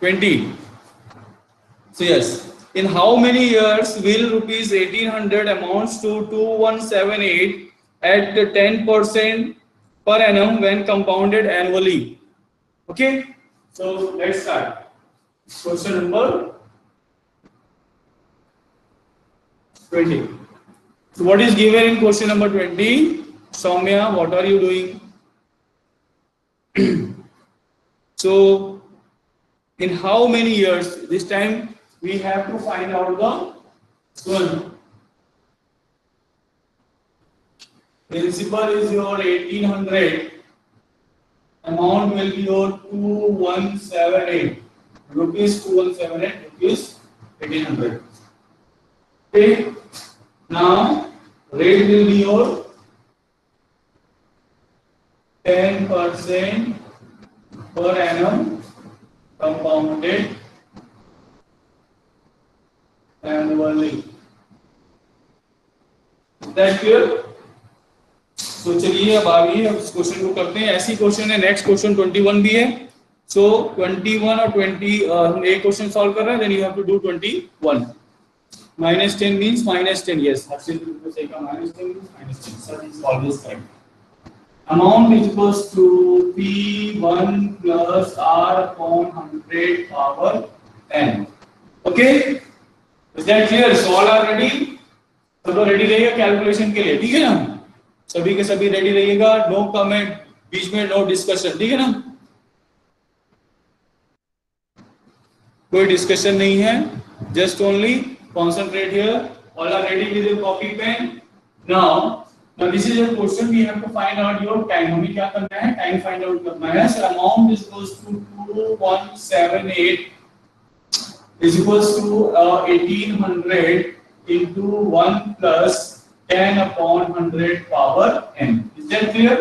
20. So yes, in how many years will rupees 1800 amounts to 2178 at 10% per annum when compounded annually? Okay, so let's start. Question number 20. So what is given in question number 20? Soumya, what are you doing? So in how many years? This time we have to find out the one. Principal is your 1800. Amount will be your 2178. Rupees 2178, rupees 1800. Okay. Now rate will be your 10% per annum compounded annually. Is that clear? तो चलिए अब आगे अब इस question को करते हैं. ऐसी क्वेश्चन है, नेक्स्ट क्वेश्चन 21 भी है. सो 21 और 20 हम एक क्वेश्चन सॉल्व कर रहे हैं, then you have to do 21. -10 means -10. Yes, absolutely बिल्कुल सही कहा. -10 means -10. Sir is always correct. Amount is equals to P1 plus R upon 100 power n. Okay, is that clear? So all are ready? सब लोग ready रहिएगा calculation के लिए, ठीक है ना? सभी के सभी रेडी रहिएगा. नो कमेंट, बीच में नो डिस्कशन, ठीक है ना? कोई डिस्कशन नहीं है. Just only concentrate here. All are ready with your copy pen. Now this is a question. We have to find out your time. हमें क्या करना है? टाइम फाइंड आउट करना है. So amount is equals to 2178 is equals to 1800 into 1 plus 10 upon 100 power n. Is that clear?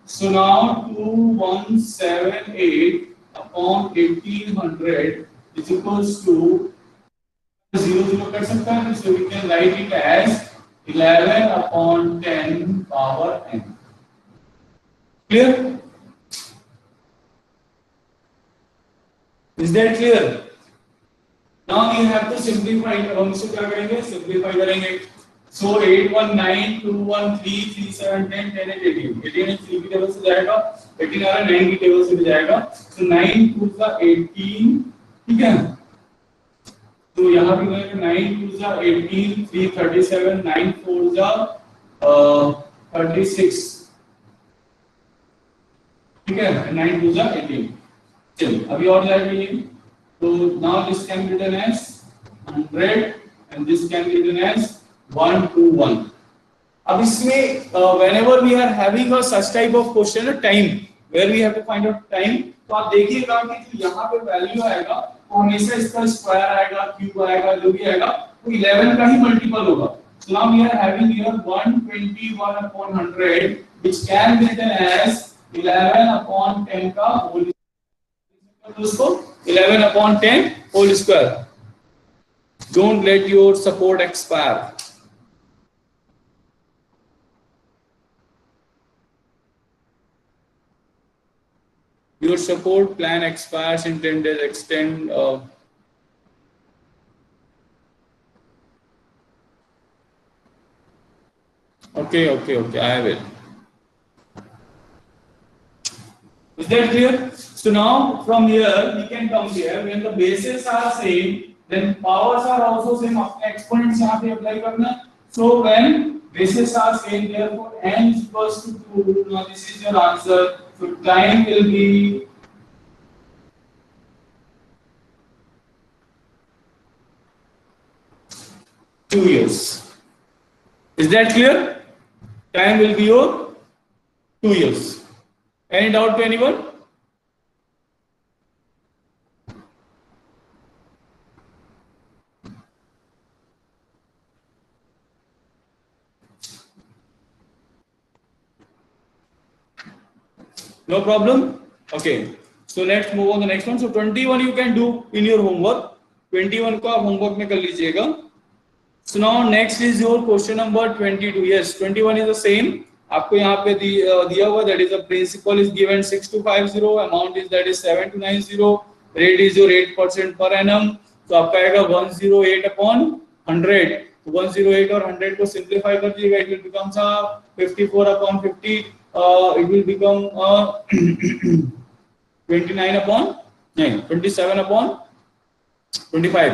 So now 2178 upon 1800 is equals to 0 कर सकता है. So we can write it as 11 upon 10 power n. Clear? Is that clear? Now you have to simplify. हम इसको क्या करेंगे? Simplify करेंगे. So 819 213 37 10 10 18. 18 3 की table से जाएगा. 18 आ रहा है 9 की टेबल से भी जाएगा. So 9 2 का 18, ठीक है? तो यहाँ भी करेंगे 9 2 का 18 3 37 9 4 का 36, ठीक है? 9 2 का 18. चलिए अभी और जाएगा ये. So now this can be written as 100 and this can be written as 121. अब इसमें whenever we are having a such type of question time where we have to find out time, तो आप देखिएगा कि जो यहाँ पे वैल्यू आएगा वो हमेशा इसका स्क्वायर आएगा, क्यूब आएगा, जो भी आएगा वो 11 का ही मल्टीपल होगा. So now we are having here 121 upon 100 which can be written as 11 upon 10 का whole. दोस्तों 11 upon 10 whole square. Don't let your support expire. Your support plan expires in 10 days. Extend. Okay. I will. Is that clear? So now from here we can come here. When the bases are same, then powers are also same. अपने exponents यहाँ पे apply करना. So when bases are same, therefore n is equals to 2. Now this is your answer. So time will be 2 years. Is that clear? Time will be your 2 years. Any doubt to anyone? No problem. Okay. So let's move on to the next one. So 21 you can do in your homework. 21 को आप homework में कर लीजिएगा. So now next is your question number 22. Yes, 21 is the same. आपको यहाँ पे दिया हुआ that is the principal is given 6250, amount is that is 7290, rate is your 8% per annum, तो आपका आएगा 108 अपॉन 100। 108 और 100 को सिंप्लीफाई कर दीजिएगा, it will become 54 upon 50, it will become 29 upon नहीं 27 अपॉन 25।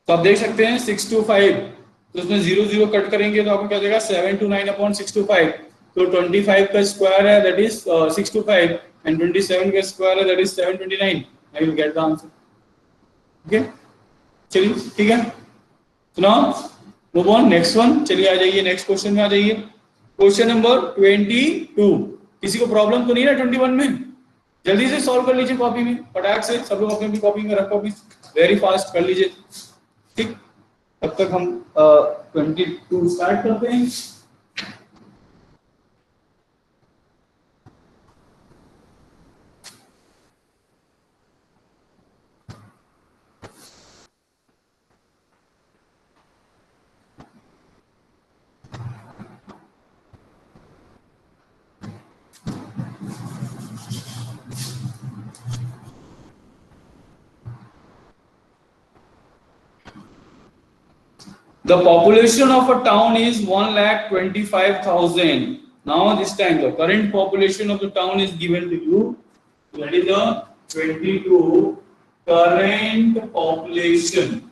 तो आप देख सकते हैं 625, तो उसमें 0 0 कट करेंगे तो आपको क्या देगा 729 अपॉन 625। तो 25 का स्क्वायर है दैट इज 625 एंड 27 का स्क्वायर है that is 729। I will get the answer. Okay चलिए ठीक है, तो now move on next one. चलिए आ जाइए नेक्स्ट क्वेश्चन में आ जाइए। Question number 22। किसी को प्रॉब्लम तो नहीं है 21 में? जल्दी से सॉल्व कर लीजिए कॉपी में, फटाक से सब लोग अपनी अपनी कॉपी में रखो, भी वेरी फास्ट कर लीजिए। ठीक, तब तक हम 22 स्टार्ट करते हैं। The population of a town is 1,25,000. Now this time the current population of the town is given to you. That is the 22 current population.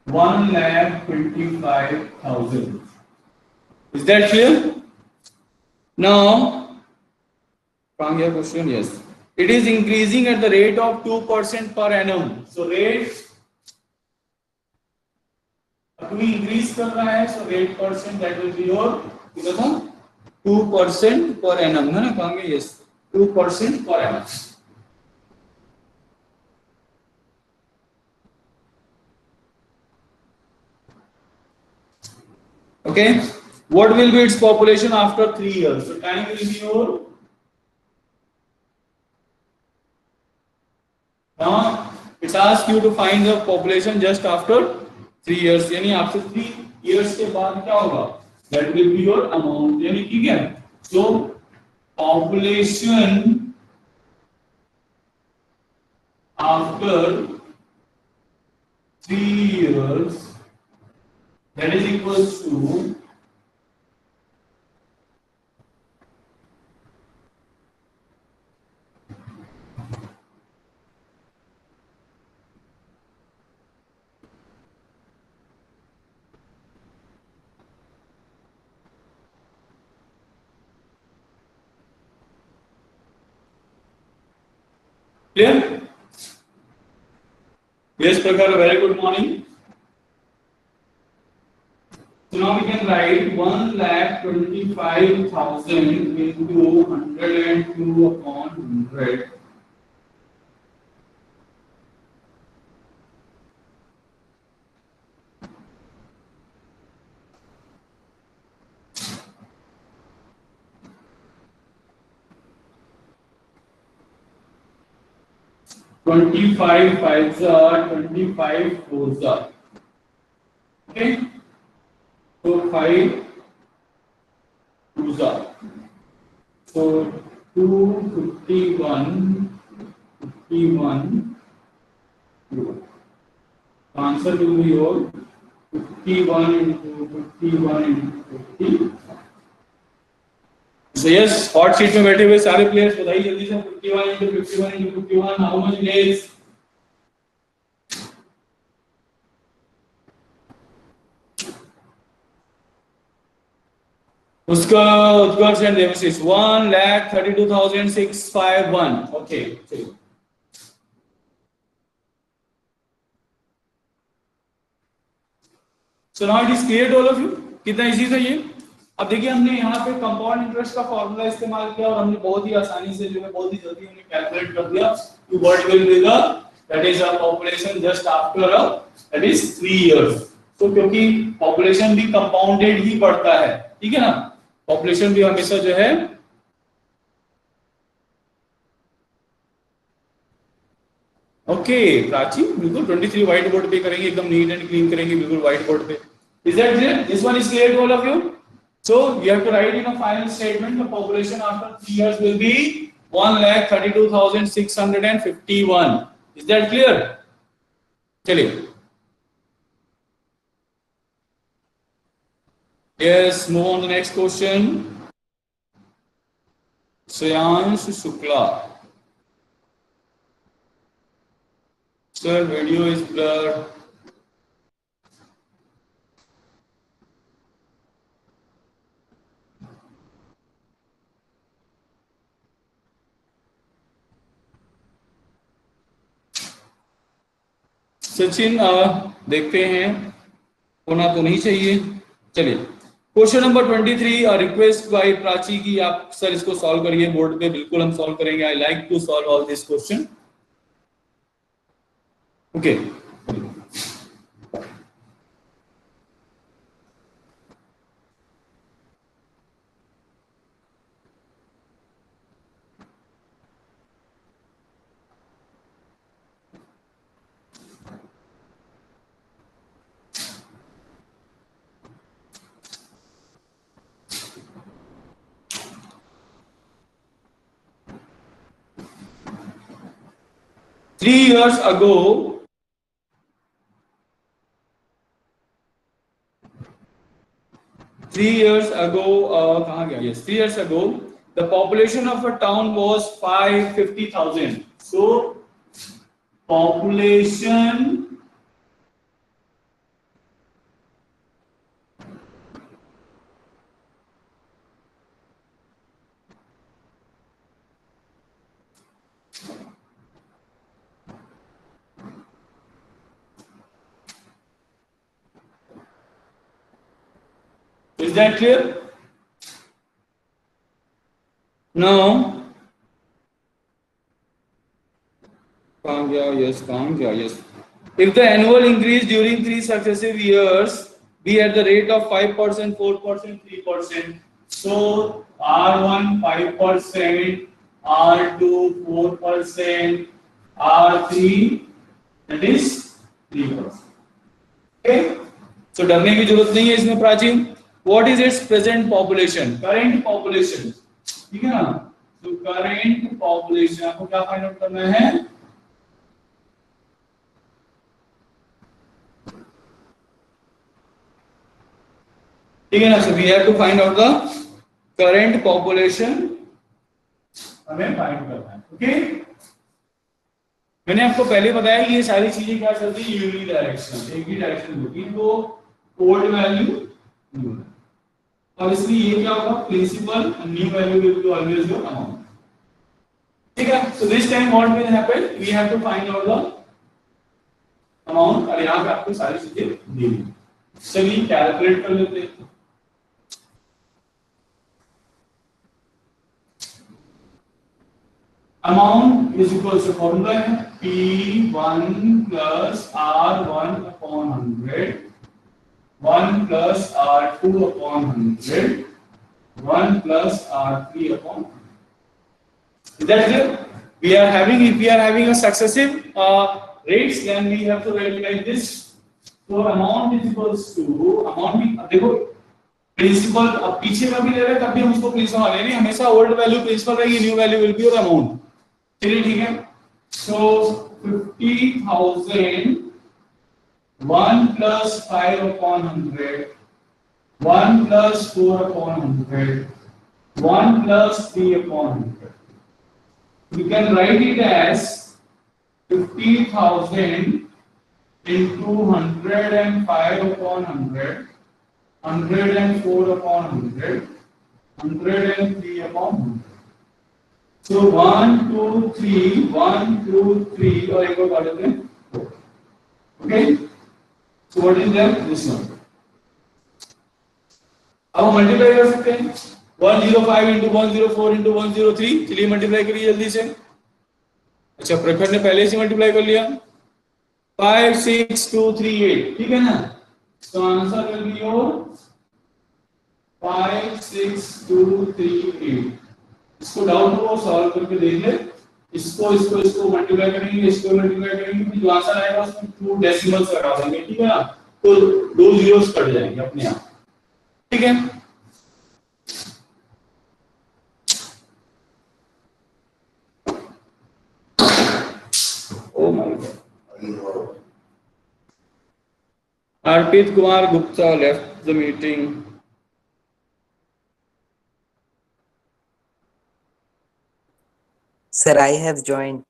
One lakh 25,000. Is that clear? Now, from your question, yes, it is increasing at the rate of 2% per annum. So rate अभी increase कर रहा है, so rate percent that will be your कितना था 2% per annum है ना, कहेंगे yes 2% per annum. Okay, what will be its population after 3 years? So time will be your now it asks you to find the population just after 3 years, यानी आपसे 3 years के बाद क्या होगा? That will be your amount, यानी ठीक है। So population after 3 years that is equals to clear? Yes, Prakhar, very good morning. So now we can write 1,25,000 into 102 upon 100. Twenty-five fives are 25 fours are. Okay. So 5 twos are. So 251, 51. The answer will be your 51 into 51 into 50. So yes, hot seat में बैठे हुए सारे players बताइए जल्दी से 51 into 51 into 51 how much days? उसका उत्कर्ष and Devashish 1,32,651. Okay चलिए so now it is clear to all of you. कितना इजी था ये। अब देखिए हमने यहाँ पे कंपाउंड इंटरेस्ट का फॉर्मूला इस्तेमाल किया और हमने बहुत ही आसानी से जो है बहुत ही जल्दी हमने कैलकुलेट कर दिया कि what will be the that is a population just after a that is 3 years. तो क्योंकि पॉपुलेशन भी कंपाउंडेड ही बढ़ता है, ठीक है ना, पॉपुलेशन भी हमेशा जो है ओके प्राची बिल्कुल 23 व्हाइट बोर्ड पे करेंगे, एकदम नीट एंड क्लीन करेंगे बिल्कुल व्हाइट बोर्ड पे। Is that clear? This one is clear to all of you? So you have to write in a final statement the population after 3 years will be 1,32,651. Is that clear? चलिए. Yes, move on to the next question. Suyansh Shukla. Sir, video is blurred. Sachin देखते हैं, होना तो नहीं चाहिए. चलिए question number 23, request bye Prachi की आप सर इसको सॉल्व करिए बोर्ड पे. बिल्कुल हम सॉल्व करेंगे. I like to solve all this question. Okay. Three years ago, कहाँ गया? Yes, 3 years ago, the population of a town was 550,000. So, population is that clear? No. कहाँ गया? Yes, कहाँ गया? Yes. If the annual increase during 3 successive years be at the rate of 5%, 4%, 3%, so R1 5%, R2 4%, R3 that is 3%. Okay? So डरने की जरूरत नहीं है इसमें प्राचीन. What is its present population? Current population. ठीक है ना? तो current population आपको क्या फाइंड आउट करना है? ठीक है ना? So we have to find out the current population. हमें फाइंड करना है. ओके? मैंने आपको पहले बताया कि ये सारी चीजें क्या चलती है यूनि डायरेक्शन, एक ही डायरेक्शन होती है. तो ओल्ड वैल्यू न्यू, और इसलिए ये क्या होगा? Principal new value will be always your amount. ठीक है? So this time what will happen, we have to find out the amount. और यहां पे आपको सारी चीजें दी हुई. चलिए कैलकुलेट कर लेते हैं. Amount is equals to formula है P1 plus R1 upon 100, 1 plus R2 upon 100, 1 plus R3 upon 100. Is that clear? We are having, if we are having a successive rates, then we have to write like this. So amount is equals to amount भी देखो principal अब पीछे का भी ले रहे हैं तब भी हम उसको प्रिंसिपल ले नहीं, हमेशा ओल्ड वैल्यू प्रिंसिपल रहेगी, new value will be your amount. चलिए ठीक है. सो 50,000 1 plus 5 upon 100, 1 plus 4 upon 100, 1 plus 3 upon 100. You can write it as 50,000 into 105 upon 100, 104 upon 100, 103 upon 100. So 1, 2, 3, 1, 2, 3 और एक और काट देते हैं. Okay? So what is that? This one. अब हम मल्टीप्लाई कर सकते हैं. 105 into 104 into 103. चलिए मल्टीप्लाई करिए जल्दी से. अच्छा प्रखर ने पहले से मल्टीप्लाई कर लिया. 5, 6, 2, 3, 8. ठीक है ना? तो आंसर विल बी योर 5, 6, 2, 3, 8. इसको डाउट हो सॉल्व करके देख ले. इसको मल्टीप्लाई करेंगे, इसको मल्टीप्लाई करेंगे, जो आंसर आएगा उसमें 2 डेसिमल्स लगा देंगे. ठीक है ना? तो 2 जीरोस कट जाएंगे अपने आप. ठीक है? Arpit Kumar Gupta left the meeting. Sir, I have joined.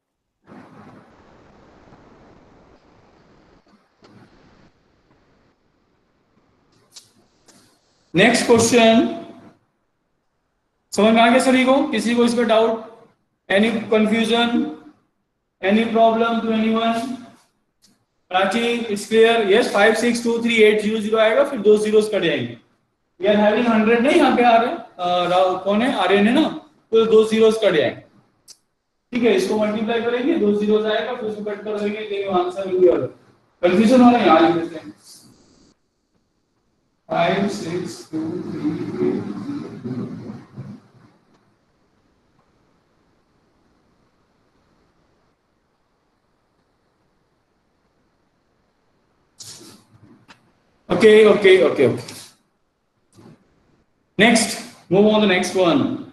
Next question समझ में आ गया सभी को? किसी को इस पर doubt, any confusion, any problem to anyone? Prachi it's clear? Yes, 5 6 2 3 8 0 0 आएगा, फिर दो जीरोस कट जाएंगे। वी आर हैविंग 100 नहीं, यहाँ पे आ रहे कौन है? आर्यन है ना, तो दो जीरोस कट जाएंगे। ठीक है, इसको मल्टीप्लाई करेंगे, दो जीरोस आएगा, फिर उसको कट कर देंगे, then answer will be all. Confusion हो रहा है? यहाँ लिख देते हैं 5 6 2 3 8 Okay. Next, move on the next one.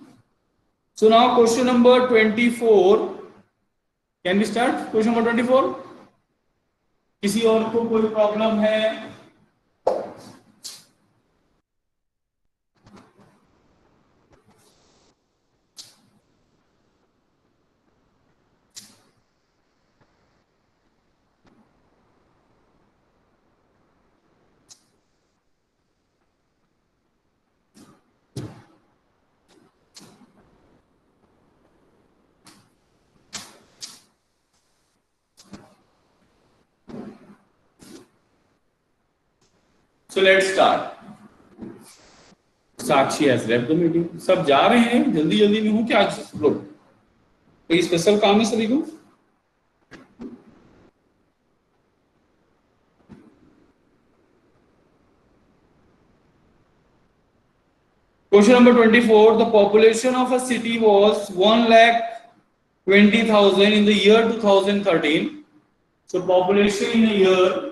So now question number 24. Can we start? Question number 24. किसी और को कोई प्रॉब्लम है? So let's start. Sakshi has left the meeting. सब जा रहे हैं, जल्दी जल्दी में हूँ क्या आज लोग? कोई स्पेशल काम है सभी को? Question number 24. The population of a city was 1,20,000 in the year 2013. So population in a year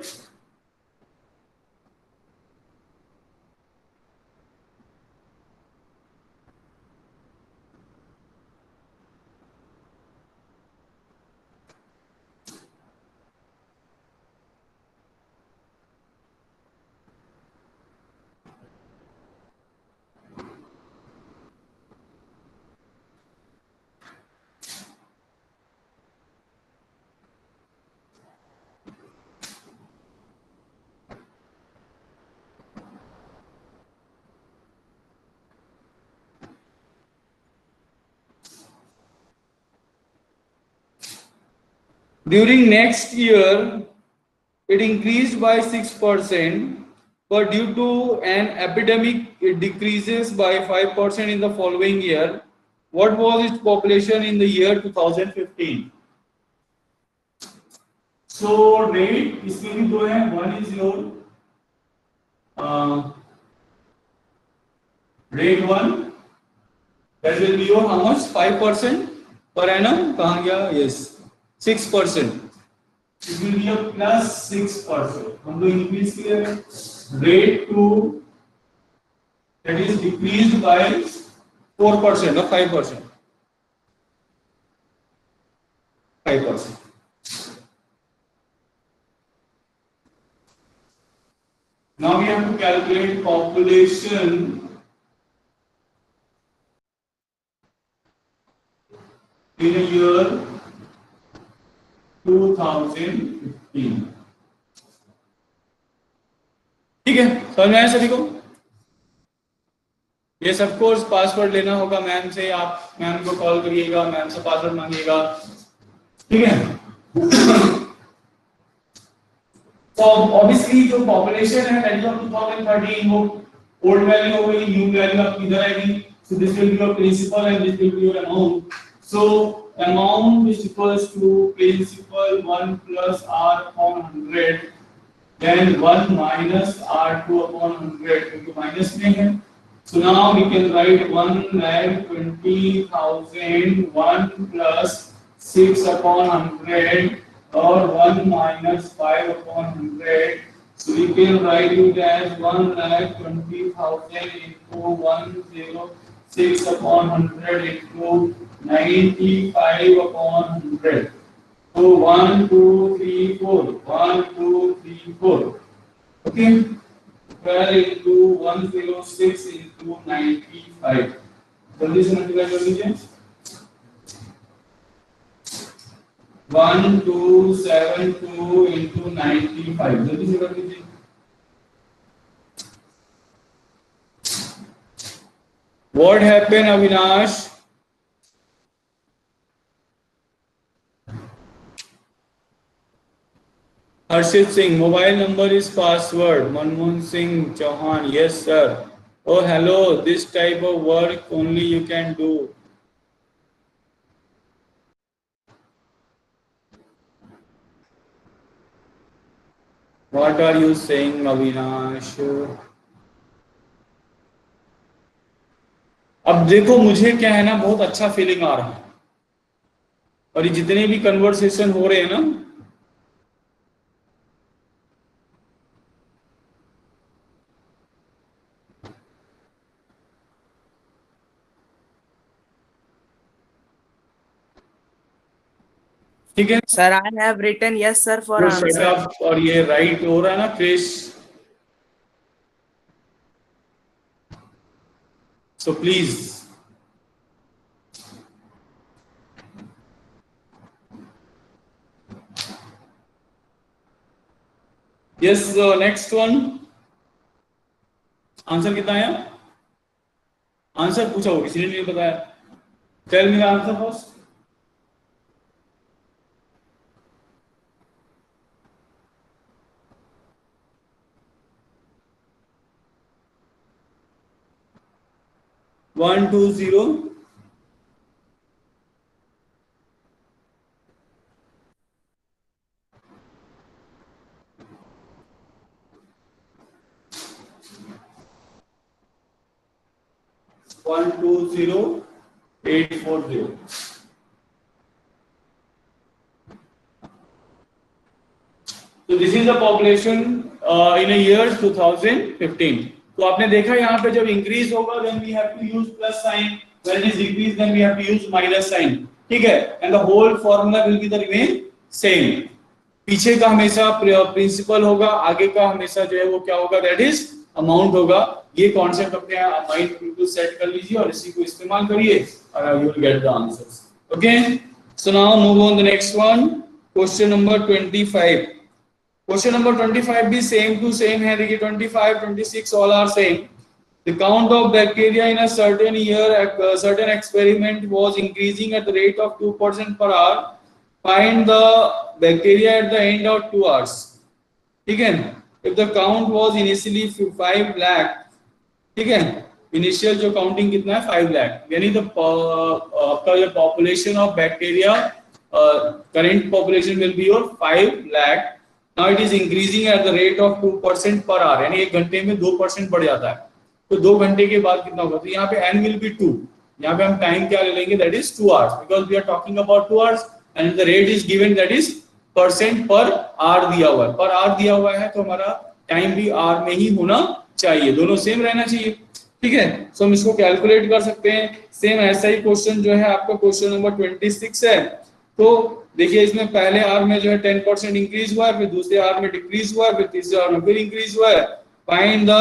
during next year it increased by 6%, but due to an epidemic it decreases by 5% in the following year. What was its population in the year 2015? So rate इसमें भी दो हैं, one is your rate 1, that will be your how much? 5% per annum. कहाँ गया? Yes, 6%. It will be a plus 6%. हम लोग increase किए rate 2, that is decreased by 4% or 5%. 5%. Now we have to calculate population in a year 2015. ठीक है, समझ में आया सभी को? ये सब कोर्स पासवर्ड लेना होगा मैम से, आप मैम को कॉल करिएगा, मैम से पासवर्ड मांगिएगा, ठीक है? तो ऑब्वियसली जो पॉपुलेशन है दैट इज ऑफ 2013, वो ओल्ड वैल्यू हो गई, न्यू वैल्यू आपकी इधर आएगी. So this will be your principal and this will be your amount. So amount is equals to principal 1 plus r upon 100, then 1 minus r2 upon 100, क्योंकि minus में है. So now we can write 1,20,000 1 plus 6 upon 100 or 1 minus 5 upon 100. So we can write it as 1,20,000 into 106 upon 100 into 95 upon 100. So 1 2 3 4 1 2 3 4. Okay. 12 into 106 into 95. जल्दी से multiply कर लीजिए. 1272 into 95. जल्दी से कर लीजिए. What happened, Avinash? Harshit Singh, mobile number is password. Manmohan Singh Chauhan, yes sir. Oh hello, this type of work only you can do. What are you saying, Avinash? अब देखो मुझे क्या है ना, बहुत अच्छा फीलिंग आ रहा है और ये जितने भी कन्वर्सेशन हो रहे हैं ना, ठीक है. Sir, I have written yes, sir, for तो answer. शट और ये राइट हो रहा है ना Krish. So please. Yes, next one. Answer कितना आया? आंसर पूछा हो किसी ने नहीं बताया. Tell me the answer first. One two zero. One two zero 840. So this is the population in a year 2015. तो आपने देखा यहाँ पे जब इंक्रीज होगा then we have to use plus sign, when it is decrease then we have to use minus sign. ठीक है, and the whole formula will be the remain same. पीछे का हमेशा प्रिंसिपल होगा, आगे का हमेशा जो है वो क्या होगा, दैट इज अमाउंट होगा. ये कॉन्सेप्ट अपने माइंड में बिल्कुल सेट कर लीजिए और इसी को इस्तेमाल करिए और you will get the answers. Okay, so now move on the next one. Question number 25. Question number 25 भी same to same है. देखिए 25, 26 all are same. The count of bacteria in a certain year, a certain experiment was increasing at the rate of 2% per hour. Find the bacteria at the end of 2 hours. ठीक है. If the count was initially 5 lakh, ठीक है, initial जो counting कितना है 5 लाख, यानी the आपका जो population of bacteria, current population will be your 5 lakh. Now it is increasing at the rate of 2% per hour, यानी एक घंटे में 2% बढ़ जाता है. तो 2 घंटे के बाद कितना होगा, तो यहाँ पे n विल बी 2. यहाँ पे हम टाइम क्या ले लेंगे, that is 2 hours, because we are talking about 2 hours and the rate is given, that is percent per hour दिया हुआ है. पर आवर दिया हुआ है तो हमारा टाइम भी आवर में ही होना चाहिए, दोनों सेम रहना चाहिए. ठीक है, सो हम इसको कैलकुलेट कर सकते हैं. सेम ऐसा ही क्वेश्चन जो है आपका क्वेश्चन नंबर 26 है. तो देखिए इसमें पहले आवर में जो है 10% इंक्रीज हुआ है, फिर दूसरे आवर में डिक्रीज हुआ है, फिर तीसरे आवर में फिर इंक्रीज हुआ है. Find the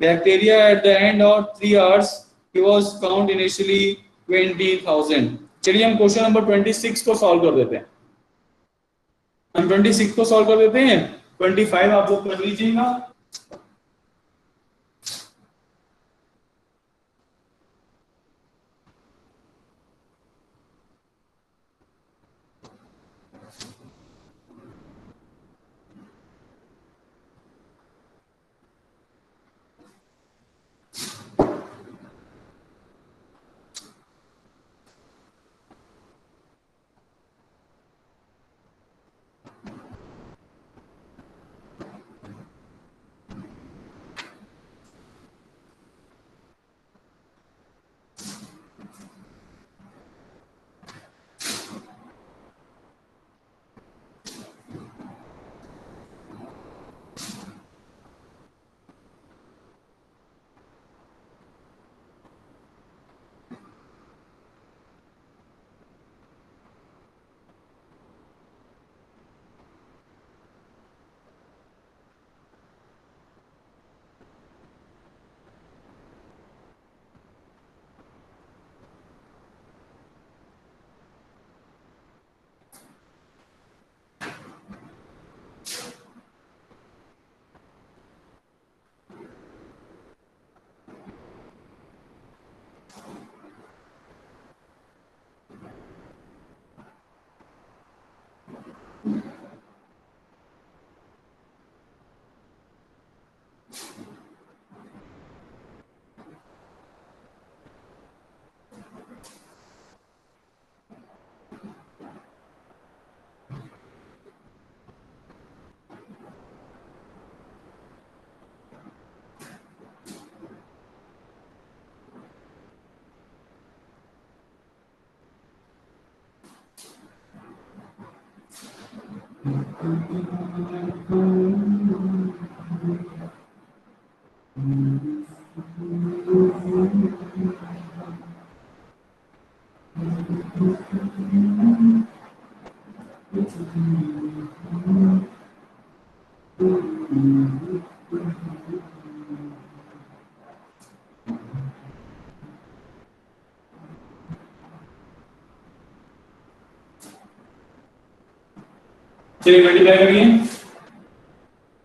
bacteria at the end of 3 hours. He was count initially 20,000. चलिए हम क्वेश्चन नंबर 26 को सॉल्व कर देते हैं. हम 26 को सॉल्व कर देते हैं. 25 आप लोग कर लीजिएगा. चलिए मल्टीप्लाई करिए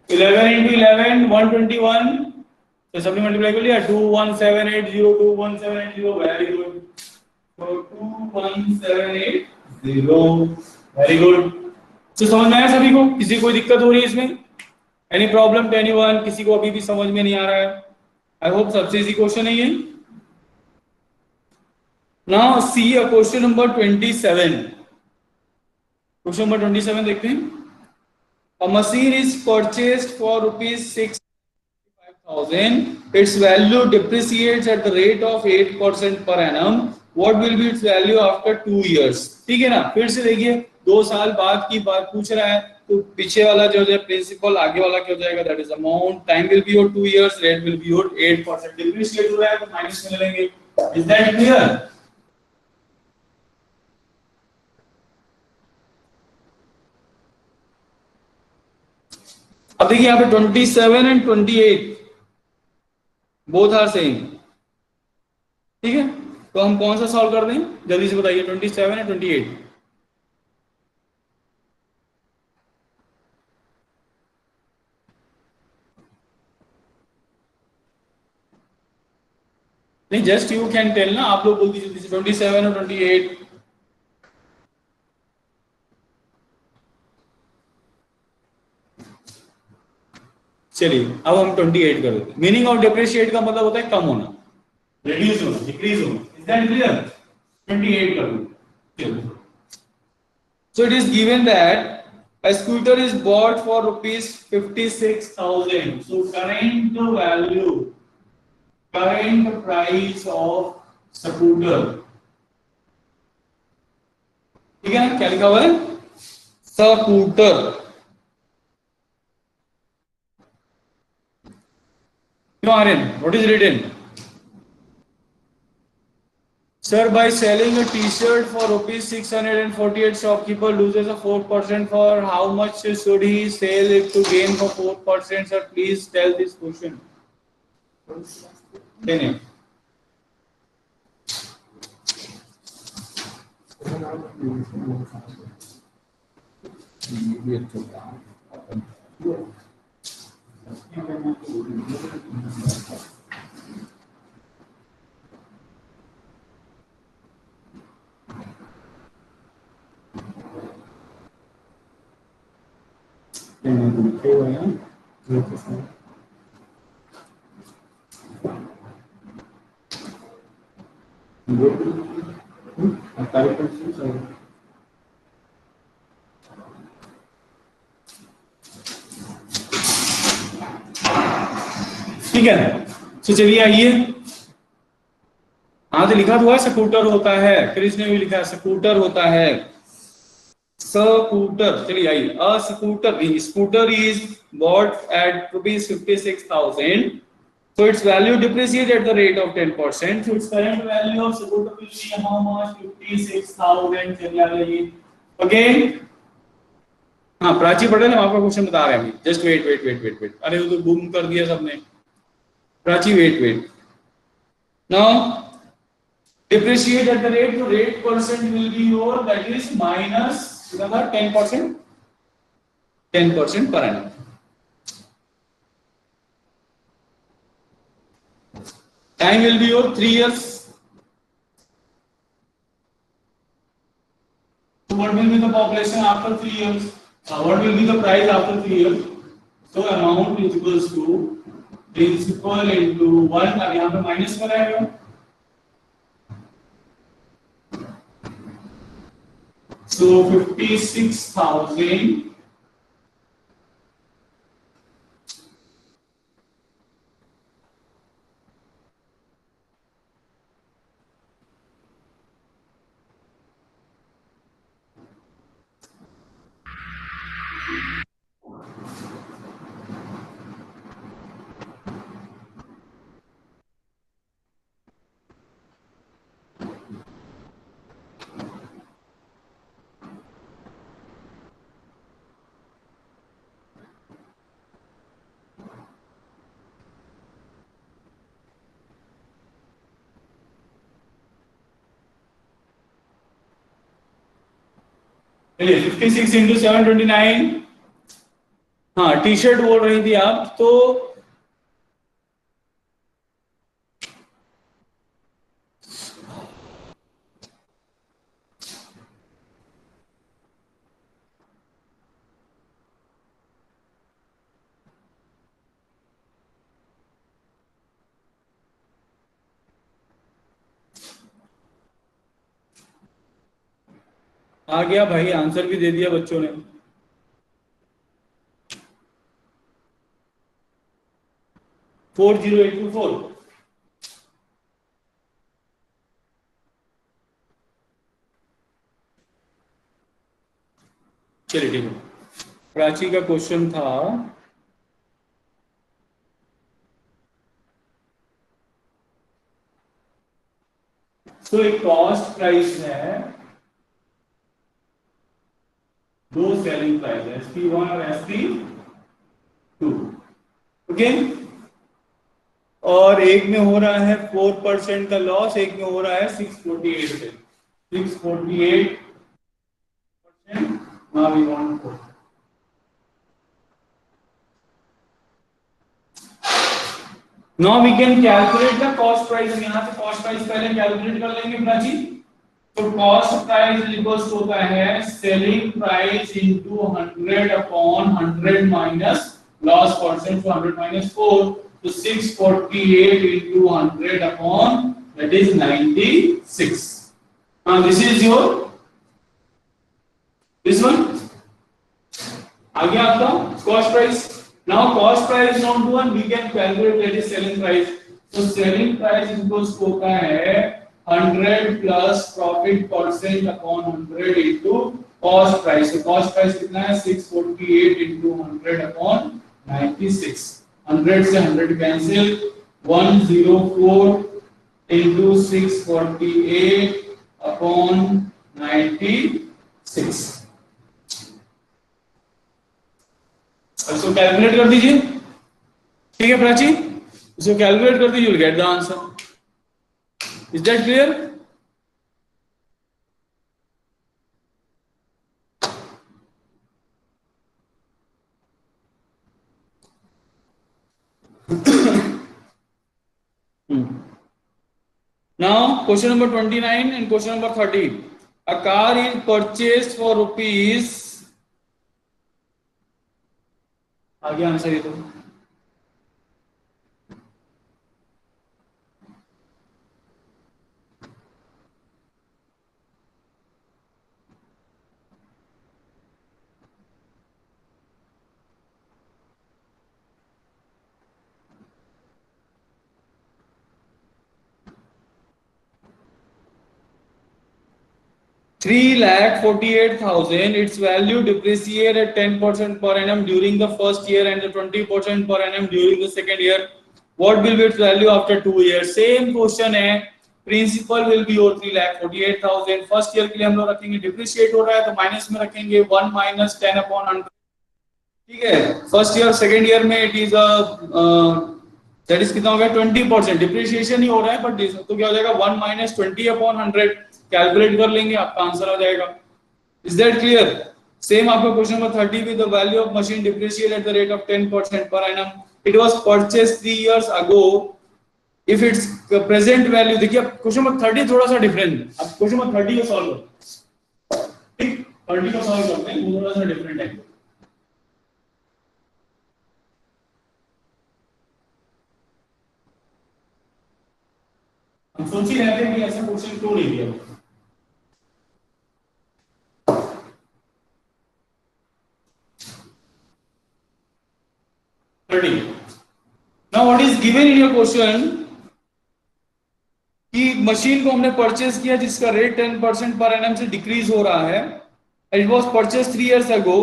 11 into 11 121 तो सबने मल्टीप्लाई कर लिया 21780 21780 वेरी गुड तो 21780 वेरी गुड तो समझ में आया सभी को किसी कोई दिक्कत हो रही है इसमें एनी प्रॉब्लम टू एनीवन किसी को अभी भी समझ में नहीं आ रहा है आई होप सबसे इजी क्वेश्चन है ये now see a question number 27 question number 27 देखते हैं A machine is purchased for rupees 65,000. Its value depreciates at the rate of 8% per annum. What will be its value after 2 years? ठीक है ना फिर से देखिए 2 साल बाद की बात पूछ रहा है तो पीछे वाला जो है प्रिंसिपल आगे वाला क्या हो जाएगा that is amount time will be your 2 years rate will be your 8% depreciate हो रहा है तो माइनस में लेंगे इज दैट क्लियर अब देखिए यहाँ पे 27 एंड 28 बोथ आर सेम ठीक है तो हम कौन सा सॉल्व कर दें जल्दी से बताइए 27 एंड 28 नहीं जस्ट यू कैन टेल ना आप लोग बोल दीजिए जल्दी से 27 और 28 चलिए अब हम 28 कर देते हैं मीनिंग ऑफ डिप्रिशिएट का मतलब होता है कम होना reduce होना डिक्रीज होना इज दैट क्लियर 28 कर दो चलिए so it is given that a scooter is bought for rupees 56,000 so current price of scooter ठीक है ना क्या लिखा हुआ है स्कूटर क्यों Aryan what is written Sir, by selling a T-shirt for rupees 648, shopkeeper loses a 4% for how much should he sell it to gain for 4%? Sir, please tell this question. Then ठीक है तो चलिए आइए हाँ तो लिखा हुआ है स्कूटर होता है क्रिस ने भी लिखा है स्कूटर होता है स्कूटर चलिए आइए a scooter is bought at rupees 56,000 so its value depreciates at the rate of 10% so its current value of scooter will be how much 56,000 चलिए आ जाइए again हाँ प्राची पटेल हम आपका क्वेश्चन बता रहे हैं जस्ट वेट अरे वो तो गुम कर दिया सबने Prachi wait now depreciate at the rate to rate percent will be your that is minus remember 10% per annum time will be your 3 years so what will be the population after 3 years what will be the price after 3 years so amount is equals to principal into 1 अब यहाँ पे minus में रहेगा so 56,000 चलिए 56 into 729। हाँ T shirt बोल रही थी आप तो आ गया भाई, आंसर भी दे दिया बच्चों ने। 40824। चलिए ठीक है, प्राची का क्वेश्चन था तो एक कॉस्ट प्राइस है, दो सेलिंग प्राइस है SP1 और SP2, ओके। और एक में हो रहा है 4% का लॉस, एक में हो रहा है 648 से 648%। Now we want to now we can calculate the cost price। हम यहाँ से cost price पहले कैलकुलेट कर लेंगे प्राची। तो cost price इक्वल्स होता है selling price into 100 upon 100 minus loss percent, so 100 minus 4, so 648 into 100 upon that is 96। Now this is your this one आ गया आपका cost price। Now cost price known to one, we can calculate that is selling price। So selling price equals होता है 100 plus profit percent upon 100 into cost price। So cost price कितना है 648 into 100 upon 96। 100 से 100 cancel, 104 into 648 upon 96। इसको calculate कर दीजिए, ठीक है प्राची, इसको कैलकुलेट कर दीजिए, you'll get the answer। Is that clear? Now question number 29 and question number 30। A car is purchased for rupees, आगे आंसर ये तो 3,48,000, its value depreciate at 10% per annum during the first year and the 20% per annum during the second year। What will be its value after 2 years? Same question है, principal will be और 3,48,000। First year के लिए हम लोग रखेंगे depreciate हो रहा है तो माइनस में रखेंगे 1 minus 10 upon 100, ठीक है। फर्स्ट ईयर सेकंड ईयर में इट इज दैट इज कितना हो गया 20%, डिप्रिशिएशन ही हो रहा है बट तो क्या हो जाएगा 1 minus 20 upon 100, कैलकुलेट कर लेंगे आपका आंसर आ जाएगा। Is that clear? सेम आपका question number 30 with the value of machine depreciate at the rate of 10% per annum, it was purchased 3 years ago, if it's present value. देखिए question number 30 थोड़ा सा different है, अब question number 30 को solve करो, ठीक 30 को सॉल्व करते हैं, वो थोड़ा सा डिफरेंट है। हम सोच ही रहे थे कि ऐसा क्वेश्चन क्यों नहीं दिया। Now what is given in your question कि मशीन को हमने परचेज किया जिसका रेट 10% पर एनम से डिक्रीज हो रहा है, it was purchase 3 years ago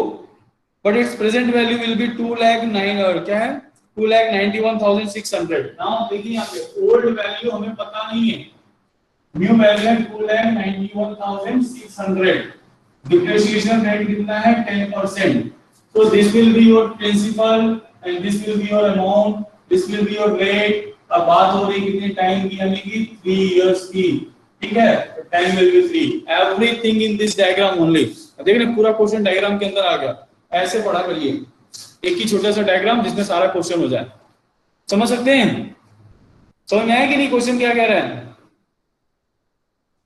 but it's present value will B 2 lakh 9 और क्या है 2,91,600। नाउ देखिए यहाँ पे ओल्ड वैल्यू हमें पता नहीं है, न्यू वैल्यू है 2,91,600, डिप्रिसिएशन रेट कितना है 10%। So this will be your principal and this will be your amount, this will be your rate। अब बात हो रही कितने टाइम की, यानी कि 3 years की, ठीक है। Time will be 3, everything in this diagram only, देखिए ना पूरा क्वेश्चन डायग्राम के अंदर आ गया। ऐसे पढ़ा करिए, एक ही छोटा सा डायग्राम जिसमें सारा क्वेश्चन हो जाए। समझ सकते हैं? समझ में आया कि नहीं क्वेश्चन क्या कह रहा है?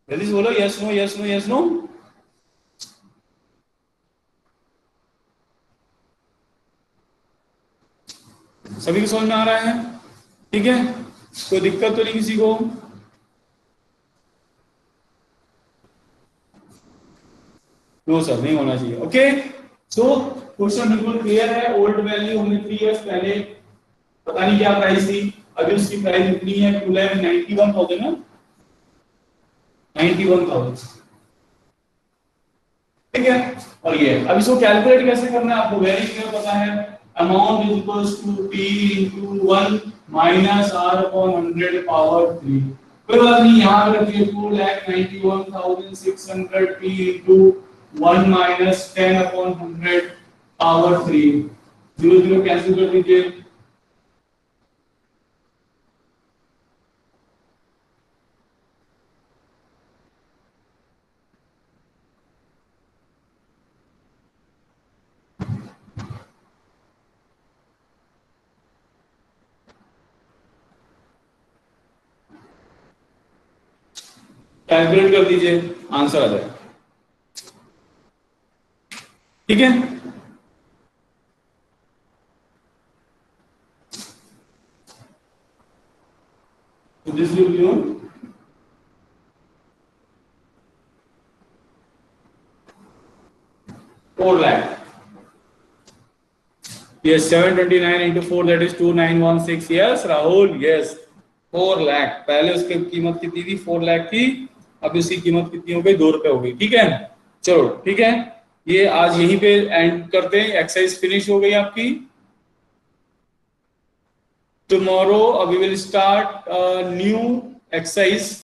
जल्दी से बोलो yes no yes no yes no. सभी को समझ में आ रहा है? ठीक है, कोई दिक्कत तो नहीं किसी को? नो सर, नहीं होना चाहिए। ओके, सो क्वेश्चन बिल्कुल क्लियर है। ओल्ड वैल्यू हमने 3 इयर्स पहले पता नहीं क्या प्राइस थी, अभी उसकी प्राइस इतनी है 2,91,000 ना, 91,000। ठीक है, और ये अब इसको कैलकुलेट कैसे करना है आपको वेरी क्लियर पता है। Amount is equals to p into 1 minus r upon 100 power 3। कोई बात नहीं, यहाँ पे रखिए 2,91,600 p into 1 minus 10 upon 100 power 3। 0 0 cancel कर दीजिए। कैलकुलेट कर दीजिए, आंसर आ जाएगा। ठीक है, तो this will be on 4 lakh। Yes, 729 into 4 that is 2916। Yes, Rahul, yes, 4 lakh. पहले उसकी कीमत कितनी थी? 4 लाख थी, अब इसकी कीमत कितनी हो गई? 2 रुपए हो गई। ठीक है, चलो ठीक है, ये आज यहीं पे एंड करते हैं। एक्सरसाइज फिनिश हो गई आपकी। Tomorrow we will start new exercise